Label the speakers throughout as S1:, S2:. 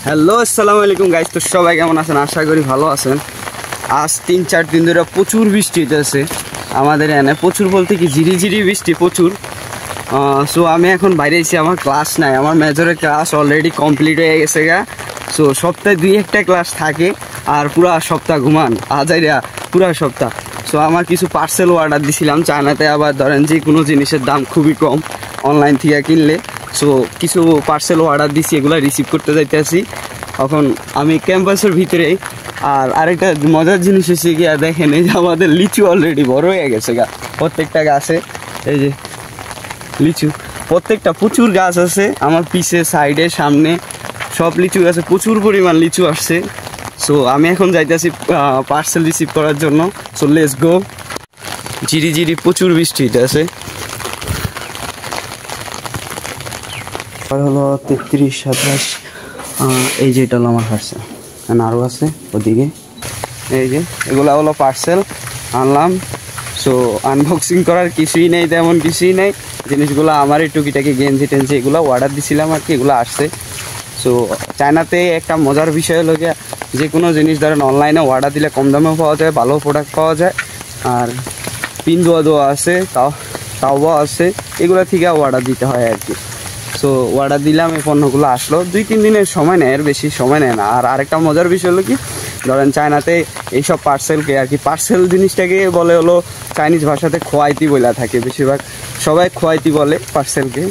S1: Hello আসসালামু আলাইকুম guys, তো সবাই কেমন আছেন? আশা করি ভালো আছেন। আজ 3-4 দিন ধরে প্রচুর বৃষ্টি হইতেছে আমাদের এখানে, প্রচুর বলতে কি ঝিরিঝিরি বৃষ্টি প্রচুর। সো আমি এখন বাইরে এসেছি, আমার ক্লাস নাই, আমার মেজরের ক্লাস অলরেডি কমপ্লিট হয়ে গেছে গা। সো সপ্তাহে 2-1টা ক্লাস থাকে আর পুরা সপ্তাহ ঘুমান আজাইরা পুরা সপ্তাহ। সো আমার কিছু পার্সেল অর্ডার দিছিলাম চায়নাতে, আবার ধরেন যে কোনো জিনিসের দাম খুবই কম অনলাইন থেকে কিনলে। সো কিছু পার্সেল অর্ডার দিছি, এগুলো রিসিভ করতে যাইতেছি এখন আমি ক্যাম্পাসের ভিতরে। আর আরেকটা মজার জিনিস হচ্ছে গিয়া দেখেন, এই যে আমাদের লিচু অলরেডি বড় হয়ে গেছে গা, প্রত্যেকটা গাছে এই যে লিচু, প্রত্যেকটা প্রচুর গাছ আছে আমার পিছে সাইডে সামনে সব লিচু গাছে প্রচুর পরিমাণ লিচু আসছে। সো আমি এখন যাইতেছি পার্সেল রিসিভ করার জন্য। So let's go. ঝিরি ঝিরি প্রচুর বৃষ্টি হইতেছে। হলো 33-27, এই যে এটা হলো আমার পার্সেল, আরও আছে ওদিকে। এই যে এগুলো হলো পার্সেল আনলাম। সো আনবক্সিং করার কিছুই নেই, তেমন কিছুই নেই। জিনিসগুলো আমারই টুকিটাকি গেঞ্জি টেঞ্জি এগুলো অর্ডার দিছিলাম আর কি, এগুলো আসছে। সো চায়নাতে একটা মজার বিষয় হলো গিয়ে, যে কোনো জিনিস ধরেন অনলাইনে অর্ডার দিলে কম দামেও পাওয়া যায়, ভালো প্রোডাক্ট পাওয়া যায়, আর পিন দেওয়া আছে, তাও আছে, এগুলো থেকে অর্ডার দিতে হয় আর কি। সো অর্ডার দিলাম, এই পণ্যগুলো আসলো 2-3 দিনের সময় নেয়, এর বেশি সময় নেয় না। আর আরেকটা মজার বিষয় হলো কি, ধরেন চায়নাতে এইসব পার্সেলকে আর কি, পার্সেল জিনিসটাকে বলে হলো চাইনিজ ভাষাতে খোয়াইতি বলে থাকে, বেশিরভাগ সবাই খোয়াইতি বলে পার্সেলকে,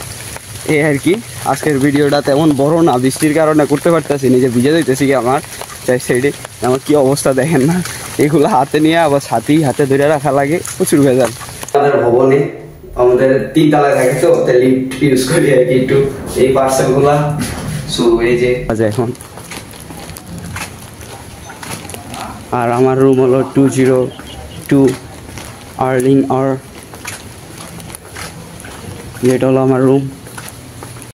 S1: এই আর কি। আজকের ভিডিওটা তেমন বড় না, বৃষ্টির কারণে করতে পারতেছি, নিজে ভিজে যাইতেছি কি আমার চাই সাইডে, আমার কি অবস্থা দেখেন না। এগুলো হাতে নিয়ে আবার হাতে ধরে রাখা লাগে, প্রচুর ভেজাল। আমাদের ভবনে আমাদের 3 তলায় থাকে, তো লিফট ইউজ করি আর কি একটু এই পার্সেলগুলা। সো এই যে এখন, আর আমার রুম হলো 202 আর্লিং আর, যেটা হলো আমার রুম।